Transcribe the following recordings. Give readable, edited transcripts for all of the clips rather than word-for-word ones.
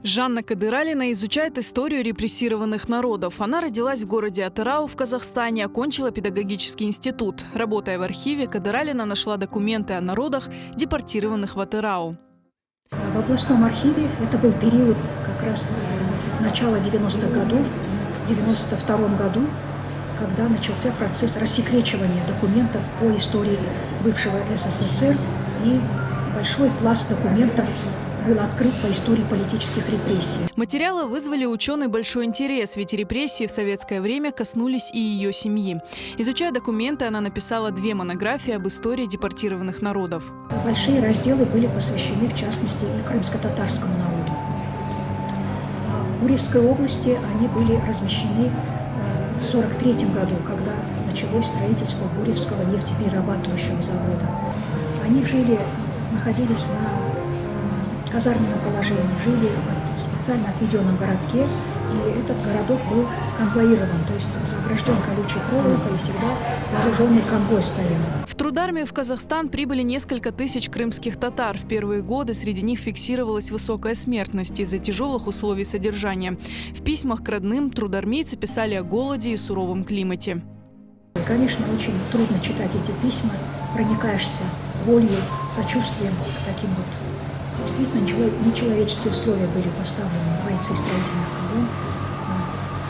Жанна Кадыралина изучает историю репрессированных народов. Она родилась в городе Атырау в Казахстане, окончила педагогический институт. Работая в архиве, Кадыралина нашла документы о народах, депортированных в Атырау. В областном архиве это был период как раз начала 90-х годов, в 92 году, когда начался процесс рассекречивания документов по истории бывшего СССР, и большой пласт документов был открыт по истории политических репрессий. Материалы вызвали у ученой большой интерес, ведь репрессии в советское время коснулись и ее семьи. Изучая документы, она написала 2 монографии об истории депортированных народов. Большие разделы были посвящены, в частности, и крымско-татарскому народу. В Гурьевской области они были размещены в 1943 году, когда началось строительство Гурьевского нефтеперерабатывающего завода. Они находились на казарменном положении, жили в специально отведенном городке, и этот городок был конвоирован, то есть огражден колючей проволокой, и всегда вооруженный конвой стоял. В трудармию в Казахстан прибыли несколько тысяч крымских татар. В первые годы среди них фиксировалась высокая смертность из-за тяжелых условий содержания. В письмах к родным трудармейцы писали о голоде и суровом климате. Конечно, очень трудно читать эти письма, проникаешься болью, сочувствием к таким вот. Действительно, нечеловеческие условия были поставлены бойцы строительных колонн.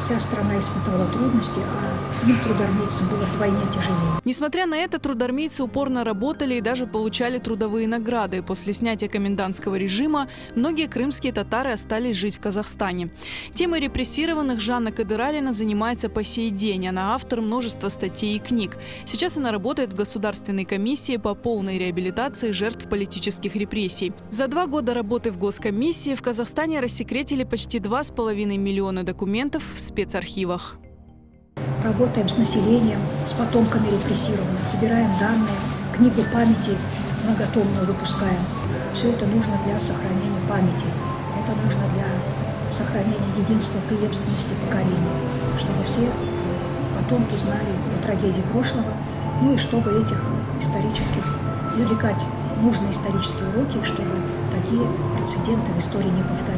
Вся страна испытывала трудности, а им, трудармейцам, было вдвойне тяжелее. Несмотря на это, трудармейцы упорно работали и даже получали трудовые награды. После снятия комендантского режима многие крымские татары остались жить в Казахстане. Темой репрессированных Жанна Кадыралина занимается по сей день. Она автор множества статей и книг. Сейчас она работает в Государственной комиссии по полной реабилитации жертв политических репрессий. За 2 года работы в Госкомиссии в Казахстане рассекретили почти 2,5 миллиона документов в спецархивах. Работаем с населением, с потомками репрессированных, собираем данные, книгу памяти многотомную выпускаем. Все это нужно для сохранения памяти, это нужно для сохранения единства, преемственности поколений, чтобы все потомки знали о трагедии прошлого, ну и чтобы этих исторических, извлекать нужные исторические уроки, чтобы такие прецеденты в истории не повторялись.